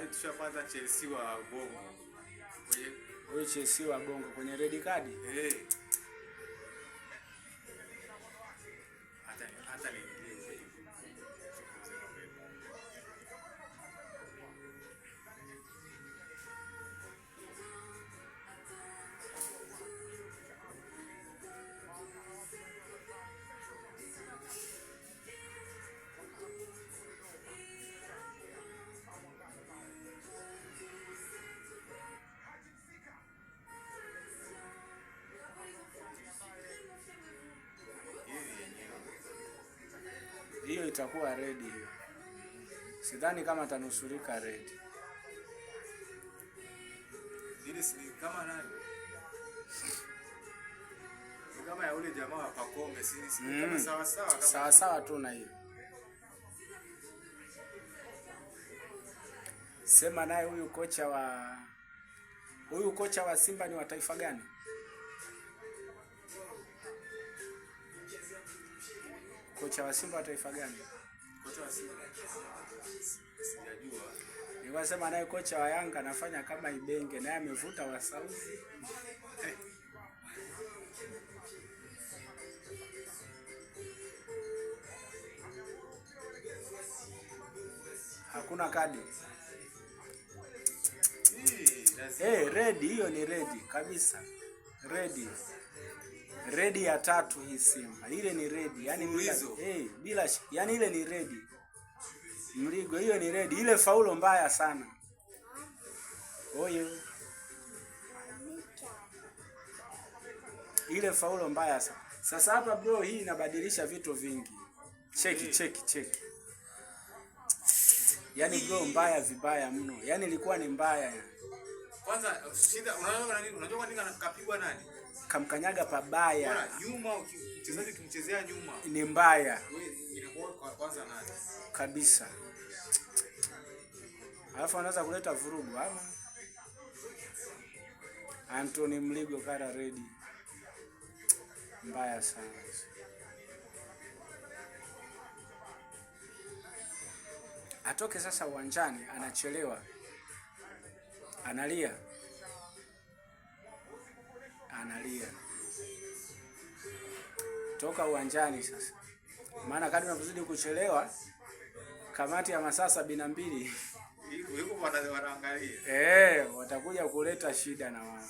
tayari tushapata Chelsea wa Bongo. Wewe Chelsea wa Bongo kwenye red card? Hata ni hiyo itakuwa red hiyo. Sidhani kama atanusurika red. Ile si kama nani? Kama ya ule jamaa wa Pacome si kama sawa sawa kama sawa sawa tu na hiyo. Sema naye huyu kocha wa Simba ni wa taifa gani? Kocha wa Simba wa taifa gani? Kocha wa Simba sijajua. Niwasema naye kocha wa Yanga anafanya kama Ibenge, naye amevuta wa Saudi. Hakuna kadi. Red hiyo ni red kabisa. Red ya 3 hii Simba. Ile ni red, yani bila yani ile ni red. Mligo hiyo ni red. Ile faulo mbaya sana. Oyo. Ile faulo mbaya sana. Sasa hapa bro, hii inabadilisha vitu vingi. Cheki. Yaani bro, mbaya vibaya mno. Yaani ilikuwa ni mbaya yani. Kwanza shida unajua kwa nini anakapigwa nani? Kamkanyaga pabaya. Bora nyuma mchezaji kimchezea nyuma. Ni mbaya. Wewe inakuwa kwanza nani? Kabisa. Alafu anaweza kuleta vurugu ama. Anthony Mligo kara ready. Mbaya sana. Atoke sasa uwanjani, anachelewa. Analia. Toka uwanjani sasa. Maana kadri unapozidi kuchelewa, kamati ya masaa 72 yuko wanaangalia. Watakuja kuleta shida na wao.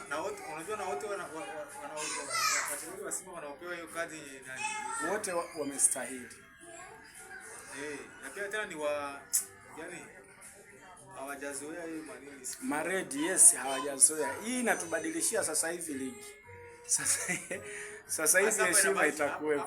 Na wote unajua, na wote wachezaji wa Simba wanaopewa hiyo kadi nani? Wote wamestahili. Na pia tena ni yani hawajazoea hiyo manini. Maredi yes, hawajazoea. Hii inatubadilishia sasa hivi ligi. Sasa hivi heshima itakuwa